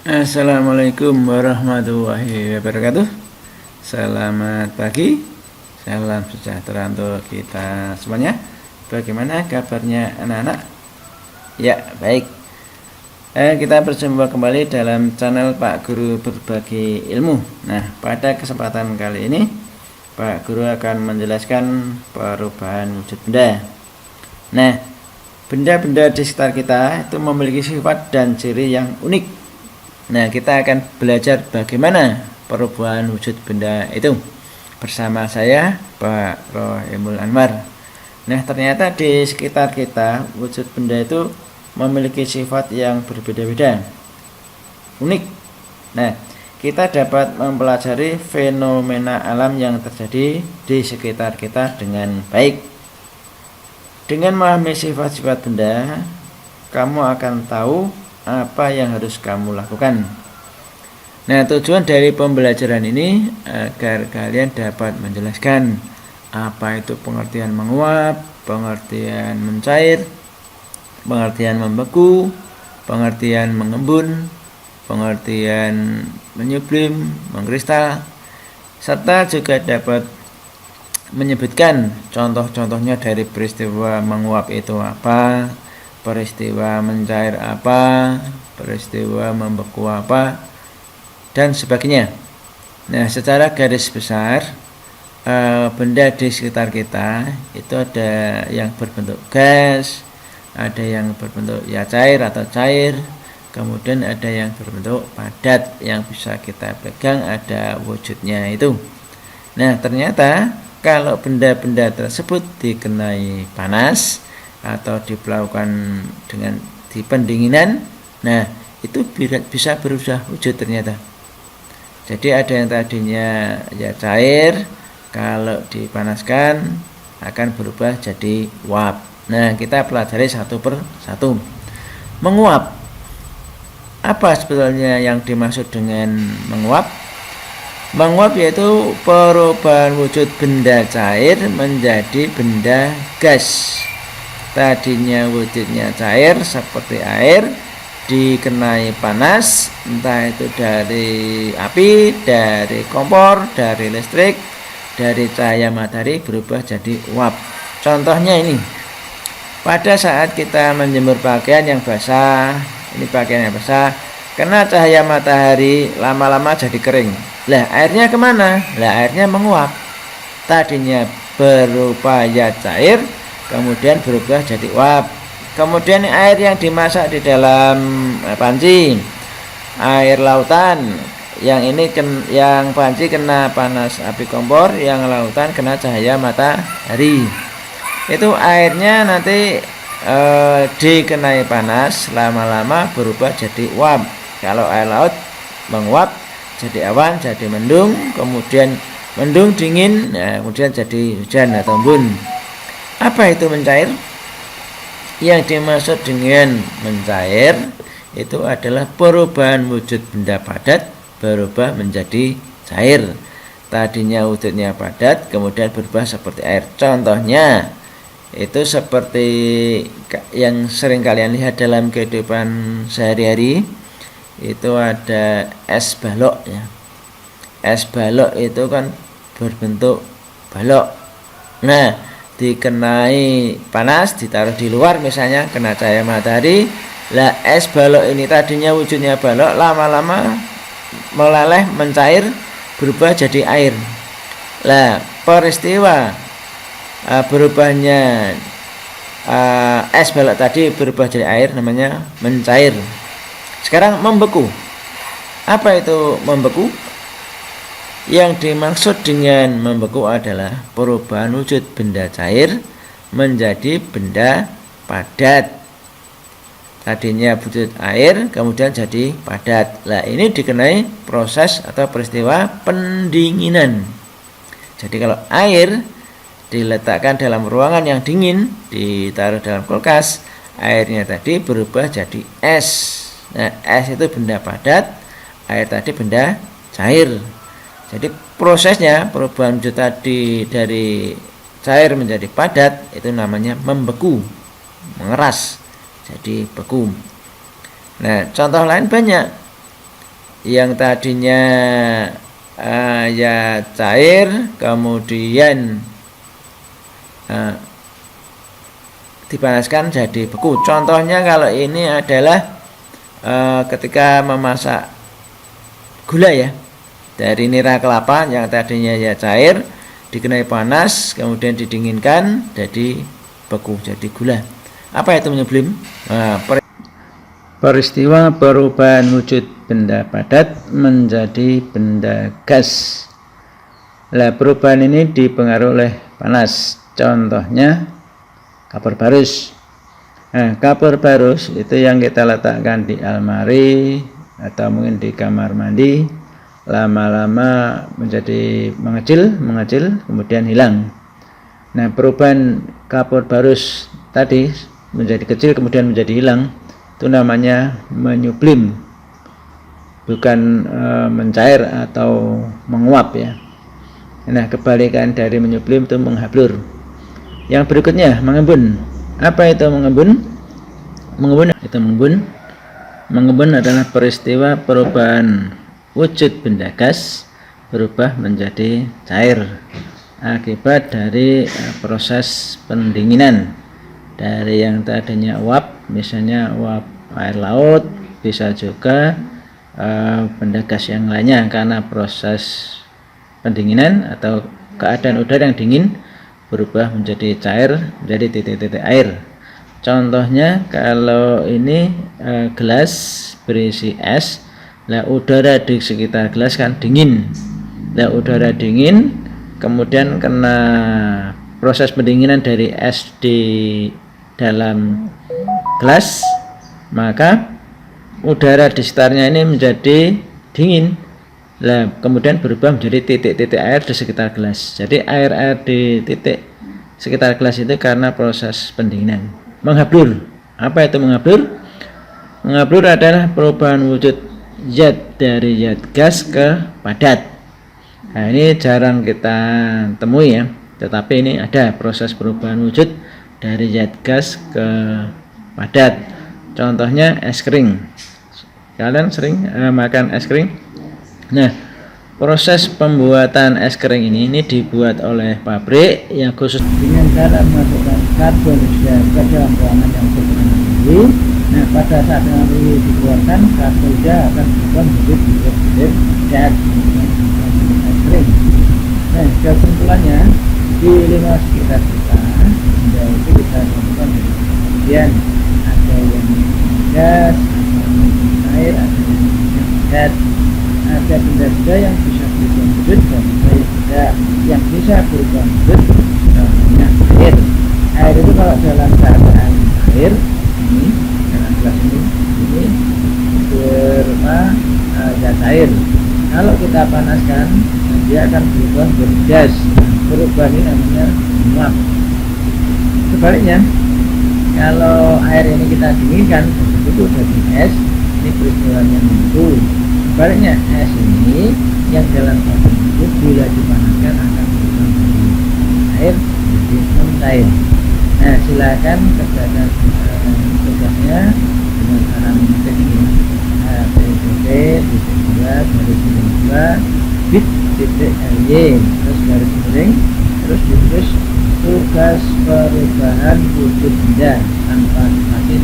Assalamualaikum warahmatullahi wabarakatuh. Selamat pagi, salam sejahtera untuk kita semuanya. Bagaimana kabarnya anak-anak? Ya, baik. Kita berjumpa kembali dalam channel Pak Guru Berbagi Ilmu. Nah, pada kesempatan kali ini Pak Guru akan menjelaskan perubahan wujud benda. Nah, benda-benda di sekitar kita itu memiliki sifat dan ciri yang unik. Nah, kita akan belajar bagaimana perubahan wujud benda itu bersama saya, Pak Rohimul Anwar. Nah, ternyata di sekitar kita wujud benda itu memiliki sifat yang berbeda-beda, unik. Nah, kita dapat mempelajari fenomena alam yang terjadi di sekitar kita dengan baik. Dengan memahami sifat-sifat benda, kamu akan tahu apa yang harus kamu lakukan. Nah, tujuan dari pembelajaran ini agar kalian dapat menjelaskan apa itu pengertian menguap, pengertian mencair, pengertian membeku, pengertian mengembun, pengertian menyublim, mengkristal, serta juga dapat menyebutkan contoh-contohnya dari peristiwa menguap itu apa, peristiwa mencair apa, peristiwa membeku apa, dan sebagainya. Nah, secara garis besar benda di sekitar kita itu ada yang berbentuk gas, ada yang berbentuk cair atau cair, kemudian ada yang berbentuk padat yang bisa kita pegang, ada wujudnya itu. Nah, ternyata kalau benda-benda tersebut dikenai panas atau diperlakukan dengan di pendinginan, nah itu bisa berubah wujud ternyata. Jadi ada yang tadinya cair, kalau dipanaskan akan berubah jadi uap. Nah, kita pelajari satu per satu. Menguap, apa sebetulnya yang dimaksud dengan menguap? Menguap yaitu perubahan wujud benda cair menjadi benda gas. Tadinya wujudnya cair seperti air, dikenai panas, entah itu dari api, dari kompor, dari listrik, dari cahaya matahari, berubah jadi uap. Contohnya ini, pada saat kita menjemur pakaian yang basah, ini pakaian yang basah, kena cahaya matahari, lama-lama jadi kering. Lah, airnya kemana? Lah, airnya menguap. Tadinya berupaya cair, kemudian berubah jadi uap. Kemudian air yang dimasak di dalam panci, air lautan, yang ini yang panci kena panas api kompor, yang lautan kena cahaya matahari. Itu airnya nanti dikenai panas, lama-lama berubah jadi uap. Kalau air laut menguap jadi awan, jadi mendung, kemudian mendung dingin, nah, kemudian jadi hujan atau embun. Apa itu mencair? Yang dimaksud dengan mencair itu adalah perubahan wujud benda padat berubah menjadi cair. Tadinya wujudnya padat, kemudian berubah seperti air. Contohnya itu seperti yang sering kalian lihat dalam kehidupan sehari-hari. Itu ada es balok ya. Es balok itu kan berbentuk balok. Nah, dikenai panas, ditaruh di luar misalnya, kena cahaya matahari, lah es balok ini tadinya wujudnya balok, lama-lama meleleh, mencair, berubah jadi air. Lah, peristiwa berubahnya es balok tadi berubah jadi air namanya mencair. Sekarang membeku. Apa itu membeku? Yang dimaksud dengan membeku adalah perubahan wujud benda cair menjadi benda padat. Tadinya wujud air, kemudian jadi padat. Nah, ini dikenai proses atau peristiwa pendinginan. Jadi kalau air diletakkan dalam ruangan yang dingin, ditaruh dalam kulkas, airnya tadi berubah jadi es. Nah, es itu benda padat, air tadi benda cair. Jadi prosesnya perubahan wujud tadi dari cair menjadi padat itu namanya membeku, mengeras, jadi beku. Nah, contoh lain banyak. yang tadinya ya cair kemudian dipanaskan jadi beku. Contohnya kalau ini adalah ketika memasak gula ya, dari nira kelapa yang tadinya ya cair dikenai panas kemudian didinginkan jadi beku, jadi gula. Apa itu menyublim? Peristiwa perubahan wujud benda padat menjadi benda gas. Nah, perubahan ini dipengaruhi oleh panas. Contohnya kapur barus. Nah, kapur barus itu yang kita letakkan di almari atau mungkin di kamar mandi, lama-lama menjadi mengecil, kemudian hilang. Nah, perubahan kapur barus tadi menjadi kecil kemudian menjadi hilang, itu namanya menyublim, bukan mencair atau menguap ya. Nah, kebalikan dari menyublim itu menghablur. Yang berikutnya mengembun. Apa itu mengembun? Mengembun adalah peristiwa perubahan wujud benda gas berubah menjadi cair akibat dari proses pendinginan dari yang tadinya uap, misalnya uap air laut, bisa juga benda gas yang lainnya karena proses pendinginan atau keadaan udara yang dingin berubah menjadi cair, menjadi titik-titik air. Contohnya kalau ini gelas berisi es, lah udara di sekitar gelas kan dingin. Lah udara dingin kemudian kena proses pendinginan dari es di dalam gelas, maka udara di sekitarnya ini menjadi dingin. Nah, kemudian berubah menjadi titik-titik air di sekitar gelas. Jadi air-air di titik sekitar gelas itu karena proses pendinginan. Menghablur. Apa itu menghablur? Menghablur adalah perubahan wujud zat dari zat gas ke padat. Nah, ini jarang kita temui ya, tetapi ini ada proses perubahan wujud dari zat gas ke padat. Contohnya es krim. Kalian sering makan es krim? Nah, proses pembuatan es krim ini dibuat oleh pabrik yang khusus dengan cara memasukkan karbon dioksida ke dalam ruangan yang bertekanan tinggi. Nah, pada saat dengan ini dikeluarkan, karbon dioksida akan berubah menjadi hidrogen gas es krim. Nah, kesimpulannya di lingkungan sekitar kita, itu kita temukan kemudian ada yang gas, ada yang air, ada yang padat. Ada benda-benda yang bisa berubah wujud dan benda yang bisa berubah wujud, namanya air. Air itu kalau dalam keadaan air ini, dalam gelas ini berupa zat air. Kalau kita panaskan, dia akan berubah menjadi gas. Perubahan ini namanya menguap. Sebaliknya, kalau air ini kita dinginkan, itu jadi es. Ini peristiwanya membeku. Sebaliknya es ini yang dalam keadaan itu bila dipanaskan akan berubah menjadi air, jadi mencair. Nah, silakan kerjakan tugasnya dengan cara mengetik ini titik 2 garis miring 2 bit titik ly terus garis miring terus tugas perubahan wujud benda tanpa spasi